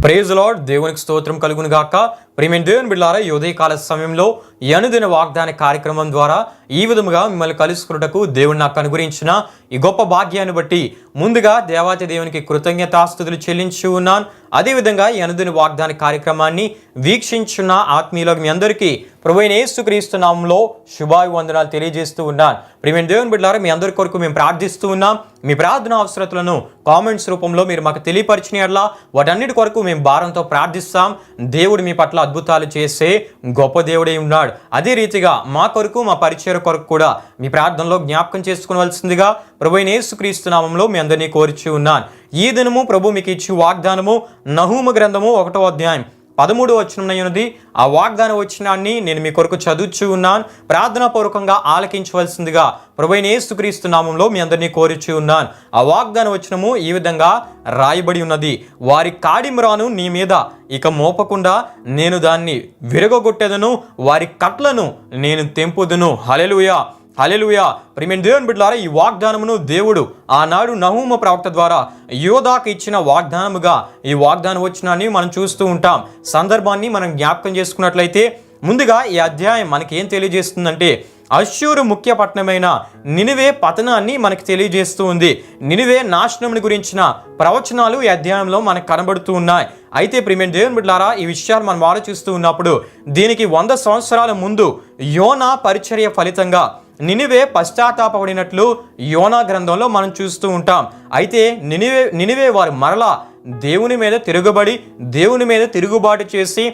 Praise lord, దేవునికి స్తోత్రం కలుగును గాక. ప్రియమైన దేవుని బిడ్డలారా, ఈ ఉదయకాల సమయంలో ఈ అనుదిన వాగ్దాన కార్యక్రమం ద్వారా ఈ విధముగా మిమ్మల్ని కలుసుకున్నటకు దేవుడు నాకు అనుగ్రహించిన ఈ గొప్ప భాగ్యాన్ని బట్టి ముందుగా దేవాతి దేవునికి కృతజ్ఞతాస్తుతులు చెల్లించి ఉన్నాను. అదేవిధంగా ఈ అనుదిన వాగ్దాన కార్యక్రమాన్ని వీక్షించున్న ఆత్మీయులకు మీ అందరికీ ప్రభువైన యేసుక్రీస్తు నామములో శుభాభివందనాలు తెలియజేస్తూ ఉన్నాను. ప్రియమైన దేవుని బిడ్డలారా, మీ అందరి కొరకు మేము ప్రార్థిస్తూ ఉన్నాం. మీ ప్రార్థన అవసరతలను కామెంట్స్ రూపంలో మీరు మాకు తెలియపరిచినట్లా వాటన్నిటి కొరకు మేము భారంతో ప్రార్థిస్తాం. దేవుడు మీ పట్ల అద్భుతాలు చేసే గొప్ప దేవుడే ఉన్నాడు. అదే రీతిగా మా కొరకు, మా పరిచయ కొరకు కూడా మీ ప్రార్థనలో జ్ఞాపకం చేసుకోవాల్సిందిగా ప్రభువైన యేసుక్రీస్తు నామములో మీ అందరినీ కోరుచు ఉన్నాను. ఈ దినము ప్రభు మీకు ఇచ్చి వాగ్దానము నహూము గ్రంథము 1వ అధ్యాయం 13వ వచనమునయున్నది. ఆ వాగ్దాన వచనాన్ని నేను మీ కొరకు చదువుచూ ఉన్నాను. ప్రార్థనా పూర్వకంగా ఆలకించవలసిందిగా ప్రభువైన యేసుక్రీస్తు నామములో మీ అందరినీ కోరుచూ ఉన్నాను. ఆ వాగ్దాన వచనము ఈ విధంగా రాయబడి ఉన్నది. వారి కాడిమ్రాను నీ మీద ఇక మోపకుండా నేను దాన్ని విరగొట్టెదను, వారి కట్లను నేను తెంపుదును. హల్లెలూయా, హల్లెలూయా. ప్రియమైన దేవుని బిడ్డలారా, ఈ వాగ్దానమును దేవుడు ఆనాడు నహూము ప్రవక్త ద్వారా యోధాకు ఇచ్చిన వాగ్దానముగా ఈ వాగ్దాన వచనాన్ని మనం చూస్తూ ఉంటాం. సందర్భాన్ని మనం జ్ఞాపకం చేసుకున్నట్లయితే ముందుగా ఈ అధ్యాయం మనకి ఏం తెలియజేస్తుందంటే అష్షూరు ముఖ్య పట్టణమైన నినివే పతనాన్ని మనకు తెలియజేస్తూ ఉంది. నినివే నాశనముని గురించిన ప్రవచనాలు ఈ అధ్యాయంలో మనకు కనబడుతూ ఉన్నాయి. అయితే ప్రియమైన దేవుని బిడ్డలారా, ఈ విషయాలు మనం ఆలోచిస్తూ ఉన్నప్పుడు దీనికి 100 సంవత్సరాల ముందు యోనా పరిచర్య ఫలితంగా నినివే పశ్చాత్తాపడినట్లు యోనా గ్రంథంలో మనం చూస్తూ ఉంటాం. అయితే నినివే వారు మరలా దేవుని మీద తిరుగుబడి దేవుని మీద తిరుగుబాటు చేసి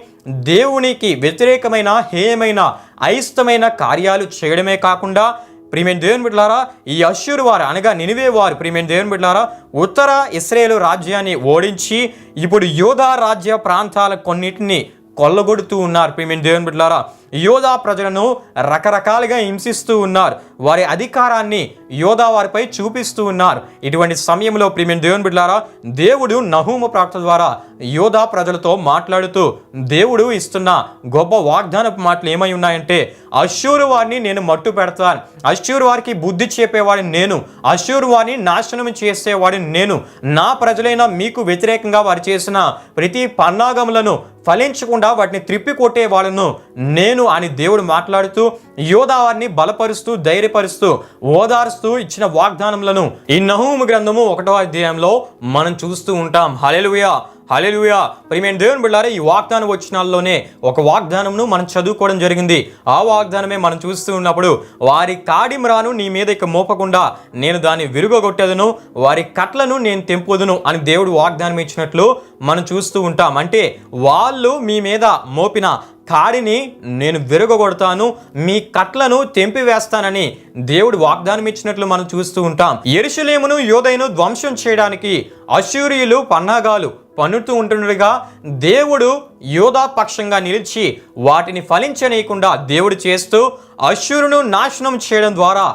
దేవునికి వ్యతిరేకమైన హేయమైన అయిష్టమైన కార్యాలు చేయడమే కాకుండా ప్రియమైన దేవుని బిడ్డలారా, ఈ అష్షూరు వారు అనగా నినివే వారు ప్రియమైన దేవుని బిడ్డలారా ఉత్తర ఇశ్రాయేలు రాజ్యాన్ని ఓడించి ఇప్పుడు యోధా రాజ్య ప్రాంతాల కొన్నిటిని కొల్లగొడుతూ ఉన్నారు. ప్రియమైన దేవుని బిడ్డలారా, యోధా ప్రజలను రకరకాలుగా హింసిస్తూ ఉన్నారు. వారి అధికారాన్ని యోధా వారిపై చూపిస్తూ ఉన్నారు. ఇటువంటి సమయంలో ప్రియమైన దేవుని బిడ్డలారా, దేవుడు నహూము ప్రవక్త ద్వారా యోధా ప్రజలతో మాట్లాడుతూ దేవుడు ఇస్తున్న గొప్ప వాగ్దానపు మాటలు ఏమై ఉన్నాయంటే, అష్షూరు వారిని నేను మట్టు పెడతాను, అష్షూరు వారికి బుద్ధి చెప్పేవాడిని నేను, అష్షూరు వారిని నాశనం చేసేవాడిని నేను, నా ప్రజలైన మీకు వ్యతిరేకంగా వారు చేసిన ప్రతి పన్నాగములను ఫలించకుండా వాటిని త్రిప్పి కొట్టే వాళ్ళను నేను అని దేవుడు మాట్లాడుతూ యోధా వారిని బలపరుస్తూ ధైర్యపరుస్తూ ఓదారుస్తూ ఇచ్చిన వాగ్దానములను ఈ నహూము గ్రంథము 1వ అధ్యాయంలో మనం చూస్తూ ఉంటాం. హల్లెలూయా, హల్లెలూయా. ప్రియమైన దేవుని బిడ్డలారా, ఈ వాగ్దాన వచనాల్లోనే ఒక వాగ్దానమును మనం చదువుకోవడం జరిగింది. ఆ వాగ్దానమే మనం చూస్తూ ఉన్నప్పుడు వారి కాడిమ్రాను నీ మీద ఇక మోపకుండా నేను దాన్ని విరుగొట్టెదను, వారి కట్లను నేను తెంపుదును అని దేవుడు వాగ్దానం ఇచ్చినట్లు మనం చూస్తూ ఉంటాం. అంటే వాళ్ళు మీ మీద మోపిన కాడిని నేను విరగొడతాను, మీ కట్లను తెంపివేస్తానని దేవుడు వాగ్దానం ఇచ్చినట్లు మనం చూస్తూ ఉంటాం. యెరూషలేమును యోదయను ధ్వంసం చేయడానికి అష్షూరీయులు పన్నాగాలు పన్నుతూ ఉంటుండగా దేవుడు యోధా పక్షంగా నిలిచి వాటిని ఫలించనీయకుండా దేవుడు చేస్తూ అష్షూరును నాశనం చేయడం ద్వారా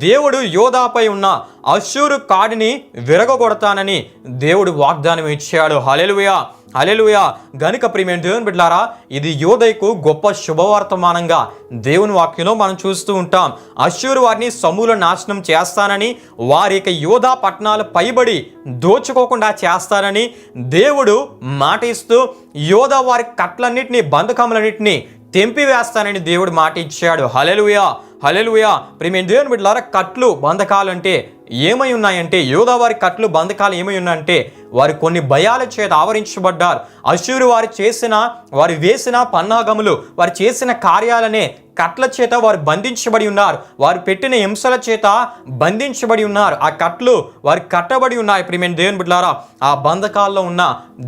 దేవుడు యోధాపై ఉన్న అష్షూరు కాడిని విరగొడతానని దేవుడు వాగ్దానం ఇచ్చాడు. హల్లెలూయా, హల్లెలూయా. గనుక ప్రియమైన దేవుని బిడ్డలారా, ఇది యోధకు గొప్ప శుభవర్తమానంగా దేవుని వాక్యంలో మనం చూస్తూ ఉంటాం. అష్షూరు వారిని సమూల నాశనం చేస్తానని, వారి యొక్క యోధా పట్టణాలు పైబడి దోచుకోకుండా చేస్తానని దేవుడు మాట ఇస్తూ యోధా వారి కట్లన్నిటినీ బంధకములన్నిటినీ తెంపివేస్తానని దేవుడు మాట ఇచ్చాడు. హల్లెలూయా, హల్లెలూయా. ప్రియమైన దేవుని బిడ్డలారా, కట్లు బంధకాలు అంటే ఏమై ఉన్నాయంటే, యోధా వారి కట్లు బంధకాలు ఏమై ఉన్నాయంటే వారు కొన్ని భయాల చేత ఆవరించబడ్డారు. అష్షూరు వారు వేసిన పన్నాగములు, వారు చేసిన కార్యాలనే కట్ల చేత వారు బంధించబడి ఉన్నారు. వారు పెట్టిన హింసల చేత బంధించబడి ఉన్నారు. ఆ కట్లు వారు కట్టబడి ఉన్నాయి. ప్రియమైన దేవుని బిడ్డలారా, ఆ బంధకాల్లో ఉన్న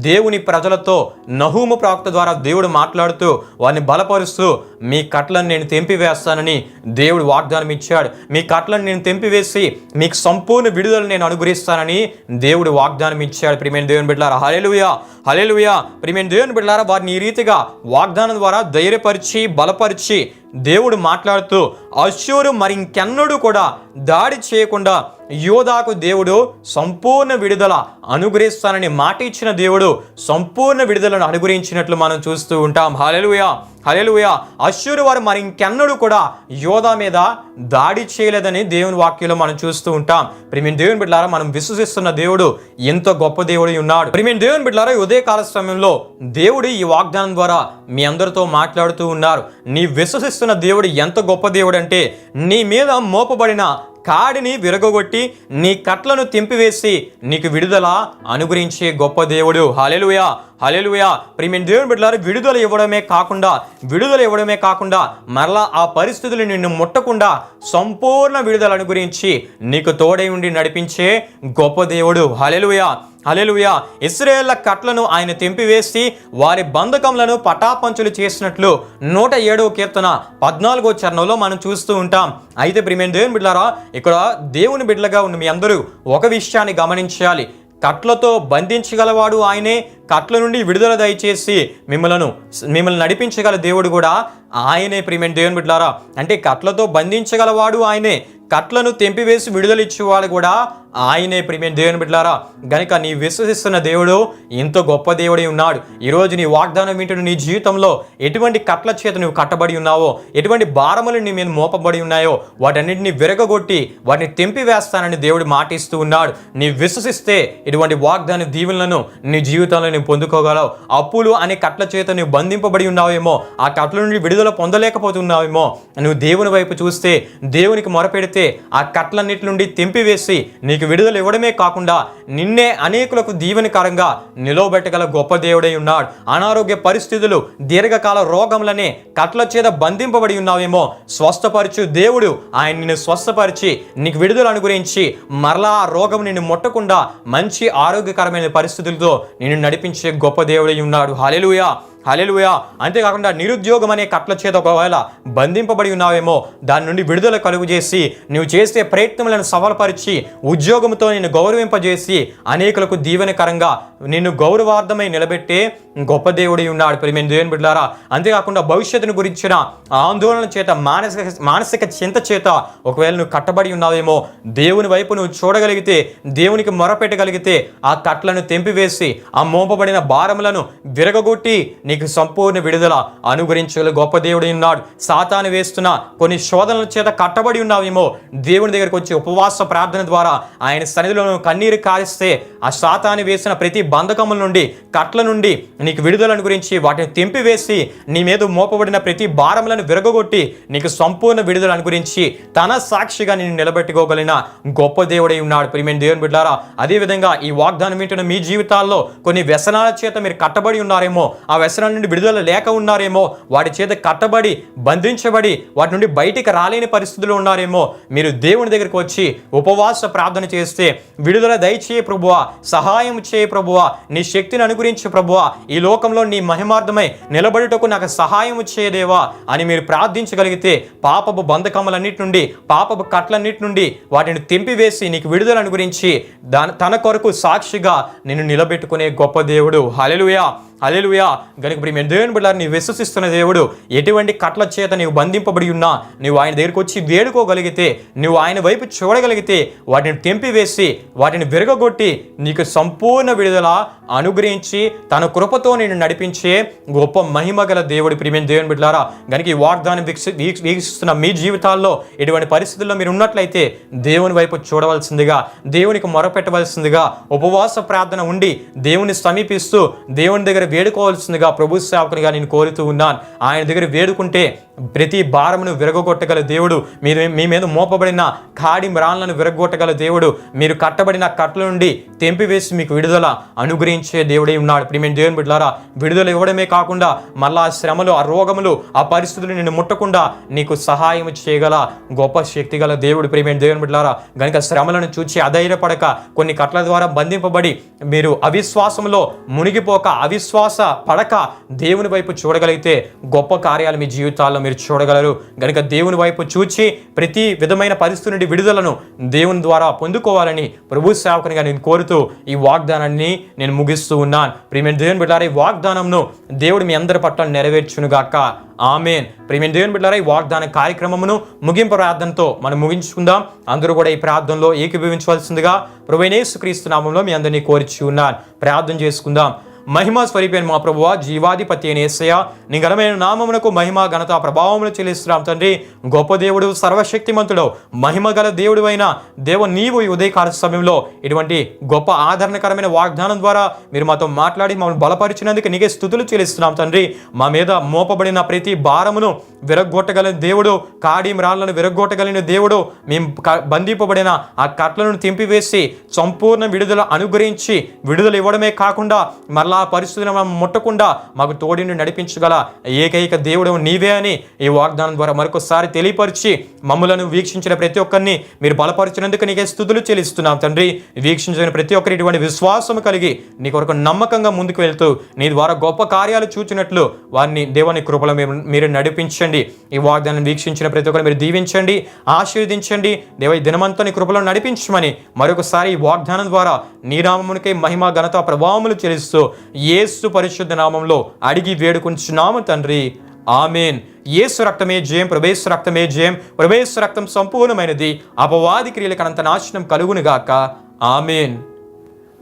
దేవుని ప్రజలతో నహూము ప్రవక్త ద్వారా దేవుడు మాట్లాడుతూ వారిని బలపరుస్తూ మీ కట్లను నేను తెంపివేస్తానని దేవుడు వాగ్దానం ఇచ్చాడు. మీ కట్లను నేను తెంపివేసి మీకు సంపూర్ణ విడుదల నేను అనుగ్రహిస్తానని దేవుడు వాగ్దానం ఇచ్చాడు. ప్రియమైన దేవుని బిడ్డలారా, హల్లెలూయా, హల్లెలూయా. ప్రియమైన దేవుని బిడ్డలారా, వారిని ఈ రీతిగా వాగ్దానం ద్వారా ధైర్యపరిచి బలపరిచి దేవుడు మాట్లాడుతూ అష్షూరు మరింకెన్నడూ కూడా దాడి చేయకుండా యోధాకు దేవుడు సంపూర్ణ విడుదల అనుగ్రహిస్తానని మాట ఇచ్చిన దేవుడు సంపూర్ణ విడుదలను అనుగ్రహించినట్లు మనం చూస్తూ ఉంటాం. హల్లెలూయా, హల్లెలూయా. అష్షూరు వారు మరి ఇంకెన్నడూ కూడా యోధా మీద దాడి చేయలేదని దేవుని వాక్యంలో మనం చూస్తూ ఉంటాం. ప్రియమైన దేవుని బిడ్డలారా, మనం విశ్వసిస్తున్న దేవుడు ఎంతో గొప్ప దేవుడు ఉన్నాడు. ప్రియమైన దేవుని బిడ్డలారా, ఉదయ కాల సమయంలో దేవుడు ఈ వాగ్దానం ద్వారా మీ అందరితో మాట్లాడుతూ ఉన్నారు. నీ విశ్వసిస్తున్న దేవుడు ఎంత గొప్ప దేవుడు అంటే, నీ మీద మోపబడిన కాడిని విరగొట్టి నీ కట్లను తెంపివేసి నీకు విడుదల అనుగ్రహించే గొప్ప దేవుడు. హల్లెలూయా, హల్లెలూయా. ప్రియమైన దేవుని బిడ్డలారా, విడుదల ఇవ్వడమే కాకుండా మరలా ఆ పరిస్థితులు నిన్ను ముట్టకుండా సంపూర్ణ విడుదల అనుగ్రహించి నీకు తోడై ఉండి నడిపించే గొప్ప దేవుడు. హల్లెలూయా, హల్లెలూయా. ఇశ్రాయేళ్ల కట్లను ఆయన తెంపివేసి వారి బంధకములను పటాపంచులు చేసినట్లు 107వ కీర్తన 14వ చరణంలో మనం చూస్తూ ఉంటాం. అయితే ప్రియమైన దేవుని బిడ్డలారా, ఇక్కడ దేవుని బిడ్డలుగా ఉన్న మీ అందరూ ఒక విషయాన్ని గమనించాలి. కట్లతో బంధించగలవాడు ఆయనే, కట్ల నుండి విడుదల దయచేసి మిమ్మల్ని నడిపించగల దేవుడు కూడా ఆయనే. ప్రియమైన దేవుని బిడ్డలారా, అంటే కట్లతో బంధించగలవాడు ఆయనే, కట్లను తెంపివేసి విడుదల ఇచ్చేవాడు కూడా ఆయనే. ప్రియమైన దేవుని బిడ్డలారా, గనుక నీ విశ్వసిస్తున్న దేవుడు ఎంతో గొప్ప దేవుడై ఉన్నాడు. ఈరోజు నీ వాగ్దానం వింటున్న నీ జీవితంలో ఎటువంటి కట్ల చేత నువ్వు కట్టబడి ఉన్నావో, ఎటువంటి భారములు నీ మీద మోపబడి ఉన్నాయో వాటన్నిటిని విరగొట్టి వాటిని తెంపివేస్తానని దేవుడు మాటిస్తూ ఉన్నాడు. నీ విశ్వసిస్తే ఇటువంటి వాగ్దాన దీవెనలను నీ జీవితంలో నువ్వు పొందుకోగలవు. అప్పులు అనే కట్ల చేత నువ్వు బంధింపబడి ఉన్నావేమో, ఆ కట్ల నుండి విడుదల పొందలేకపోతున్నావేమో, నువ్వు దేవుని వైపు చూస్తే, దేవునికి మొరపెడితే ఆ కట్లన్నిటి నుండి తెంపివేసి నీకు విడుదల ఇవ్వడమే కాకుండా నిన్నే అనేకులకు దీవెనకరంగా నిలవబెట్టగల గొప్ప దేవుడై ఉన్నాడు. అనారోగ్య పరిస్థితులు, దీర్ఘకాల రోగములనే కట్ల చేత బంధింపబడి ఉన్నావేమో, స్వస్థపరచు దేవుడు ఆయన నిన్ను స్వస్థపరిచి నీకు విడుదల అనుగ్రహించి మరలా ఆ రోగం నిన్ను ముట్టకుండా మంచి ఆరోగ్యకరమైన పరిస్థితులతో నిన్ను నడిపించే గొప్ప దేవుడై ఉన్నాడు. హల్లెలూయా, హల్లెలూయా. అంతేకాకుండా నిరుద్యోగం అనే కట్ల చేత ఒకవేళ బంధింపబడి ఉన్నావేమో, దాని నుండి విడుదల కలుగు చేసి నువ్వు చేసే ప్రయత్నములను సఫలపరిచి ఉద్యోగంతో నిన్ను గౌరవింపజేసి అనేకులకు దీవెనకరంగా నిన్ను గౌరవార్థమై నిలబెట్టే గొప్ప దేవుడై ఉన్నాడు. ప్రియమైన దేవుని బిడ్డలారా, అంతేకాకుండా భవిష్యత్తును గురించిన ఆందోళన చేత మానసిక చింత చేత ఒకవేళ నువ్వు కట్టబడి ఉన్నావేమో, దేవుని వైపు నువ్వు చూడగలిగితే, దేవునికి మొరపెట్టగలిగితే ఆ కట్లను తెంపివేసి ఆ మోపబడిన భారములను విరగొట్టి నీకు సంపూర్ణ విడుదల అనుగ్రహించగల గొప్ప దేవుడై ఉన్నాడు. సాతాను వేస్తున్న కొన్ని శోధనల చేత కట్టబడి ఉన్నావేమో, దేవుని దగ్గరికి వచ్చి ఉపవాస ప్రార్థన ద్వారా ఆయన సన్నిధిలో కన్నీరు కారిస్తే ఆ సాతాను వేసిన ప్రతి బంధకముల నుండి, కట్ల నుండి నీకు విడుదలను గురించి వాటిని తెంపివేసి నీ మీద మోపబడిన ప్రతి భారములను విరగొట్టి నీకు సంపూర్ణ విడుదలను గురించి తన సాక్షిగా నేను నిలబెట్టుకోగలిగిన గొప్ప దేవుడై ఉన్నాడు. ప్రియమైన దేవుని బిడ్డలారా, అదేవిధంగా ఈ వాగ్దానం వింటున్న మీ జీవితాల్లో కొన్ని వ్యసనాల చేత మీరు కట్టబడి ఉన్నారేమో, ఆ వ్యసనాల నుండి విడుదల లేక ఉన్నారేమో, వాటి చేత కట్టబడి బంధించబడి వాటి నుండి బయటికి రాలేని పరిస్థితుల్లో ఉన్నారేమో, మీరు దేవుని దగ్గరికి వచ్చి ఉపవాస ప్రార్థన చేస్తే విడుదల దయచేయ ప్రభువా, సహాయం చేయ ప్రభువా, నీ శక్తిని అనుగ్రహించు ప్రభువా, ఈ లోకంలో నీ మహిమార్థమై నిలబడుటకు నాకు సహాయం చేయదేవా అని మీరు ప్రార్థించగలిగితే పాపపు బంధకములన్నిటి నుండి, పాపపు కట్లన్నిటి నుండి వాటిని తెంపివేసి నీకు విడుదలను గురించి తన కొరకు సాక్షిగా నిన్ను నిలబెట్టుకునే గొప్ప దేవుడు. హల్లెలూయా, హల్లెలూయా. గనుక ప్రియమైన దేవుని బిడ్డలారా, నీవు విశ్వసిస్తున్న దేవుడు ఎటువంటి కట్ల చేత నీవు బంధింపబడి ఉన్నా నువ్వు ఆయన దగ్గరికి వచ్చి వేడుకోగలిగితే, నువ్వు ఆయన వైపు చూడగలిగితే వాటిని తెంపివేసి వాటిని విరగొట్టి నీకు సంపూర్ణ విడుదల అనుగ్రహించి తన కృపతో నిన్ను నడిపించే గొప్ప మహిమ గల దేవుడు. ప్రియమైన దేవుని బిడ్డలారా, గనుక ఈ వాగ్దానం వీక్షిస్తున్న మీ జీవితాల్లో ఎటువంటి పరిస్థితుల్లో మీరు ఉన్నట్లయితే దేవుని వైపు చూడవలసిందిగా, దేవునికి మొరపెట్టవలసిందిగా, ఉపవాస ప్రార్థన ఉండి దేవుని సమీపిస్తూ దేవుని దగ్గర వేడుకోవాల్సిందిగా ప్రభు సేవకునిగా నేను కోరుతూ ఉన్నాను. ఆయన దగ్గర వేడుకుంటే ప్రతి భారమును విరగొట్టగల దేవుడు, మీ మీద మోపబడిన కాడి మ్రాన్లను విరగొట్టగల దేవుడు, మీరు కట్టబడిన కట్ల నుండి తెంపివేసి మీకు విడుదల అనుగ్రహించే దేవుడై ఉన్నాడు. ప్రియమైన దేవుని బిడ్డలారా, విడుదల ఇవ్వడమే కాకుండా మళ్ళా ఆ శ్రమలు, ఆ రోగములు, ఆ పరిస్థితులు నిన్ను ముట్టకుండా నీకు సహాయం చేయగల గొప్ప శక్తి గల దేవుడు. ప్రియమైన దేవుని బిడ్డలారా, గనుక శ్రమలను చూచి అధైర్యపడక, కొన్ని కట్ల ద్వారా బంధింపబడి మీరు అవిశ్వాసంలో మునిగిపోక, అవిశ్వాస పడక దేవుని వైపు చూడగలిగితే గొప్ప కార్యాలు మీ జీవితాల్లో మీరు చూడగలరు. గనుక దేవుని వైపు చూచి ప్రతి విధమైన పరిస్థితి నుండి విడుదలను దేవుని ద్వారా పొందుకోవాలని ప్రభు సేవకునిగా నేను కోరుతూ ఈ వాగ్దానాన్ని నేను ముగిస్తూ ఉన్నాను. ప్రియమైన దేవుని బిడ్డలారా, ఈ వాగ్దానంను దేవుడు మీ అందరి పట్ల నెరవేర్చునుగాక. ఆమేన్. ప్రియమైన దేవుని బిడ్డలారా, ఈ వాగ్దాన కార్యక్రమమును ముగింపు ప్రార్థనతో మనం ముగించుకుందాం. అందరూ కూడా ఈ ప్రార్థనలో ఏకీభవించవలసిందిగా ప్రభువైన యేసుక్రీస్తు నామములో మీ అందరినీ కోరిచి ఉన్నాను. ప్రార్థన చేసుకుందాం. మహిమ స్వరూపైన మా ప్రభువా, జీవాధిపతి అయిన యేసయ్య, నీ ఘనమైన నామమునకు మహిమ ఘనత ప్రభావములు చెల్లిస్తున్నాం తండ్రి. గొప్ప దేవుడు, సర్వశక్తిమంతుడు, మహిమ గల దేవుడు అయిన నీవు ఈ ఉదయకాల సమయంలో ఇటువంటి గొప్ప ఆదరణకరమైన వాగ్దానం ద్వారా మీరు మాతో మాట్లాడి మమ్మల్ని బలపరిచినందుకు నీకే స్తుతులు చెల్లిస్తున్నాం తండ్రి. మా మీద మోపబడిన ప్రతి భారమును విరగ్గొట్టగలిగిన దేవుడు, కాడిం రాళ్లను విరగ్గొట్టగలిగిన దేవుడు, మేము బంధింపబడిన ఆ కట్లను తెంపివేసి సంపూర్ణ విడుదల అనుగ్రహించి విడుదల ఇవ్వడమే కాకుండా మరలా పరిస్థితులను మనం ముట్టకుండా మాకు తోడిని నడిపించగల ఏకైక దేవుడు నీవే అని ఈ వాగ్దానం ద్వారా మరొకసారి తెలియపరిచి మమ్మలను వీక్షించిన ప్రతి ఒక్కరిని మీరు బలపరిచినందుకు నీకే స్తుతులు చెల్లిస్తున్నాం తండ్రి. వీక్షించిన ప్రతి ఒక్కరి ఇటువంటి విశ్వాసం కలిగి నీ కొరకు నమ్మకంగా ముందుకు వెళ్తూ నీ ద్వారా గొప్ప కార్యాలు చూచినట్లు వారిని దేవుని కృపలో మీరు నడిపించండి. ఈ వాగ్దానం వీక్షించిన ప్రతి ఒక్కరు మీరు దీవించండి, ఆశీర్వదించండి. దేవ ఈ దినమంతా నీ కృపలో నడిపించమని మరొకసారి ఈ వాగ్దానం ద్వారా నీ నామమునికే మహిమ ఘనత ప్రభావములు చెల్లిస్తూ యేసు పరిశుద్ధ నామంలో అడిగి వేడుకుంటున్నాము తండ్రి. ఆమేన్. యేసు రక్తమే జయం, ప్రభేసు రక్తమే జయం, ప్రభేసు రక్తం సంపూర్ణమైనది, అపవాది క్రియలకు అనంత నాశనం కలుగునుగాక. ఆమేన్.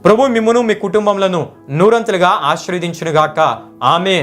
ప్రభు మిమ్మును మీ కుటుంబములను నూరంతలుగా ఆశీర్వదించునుగాక. ఆమేన్.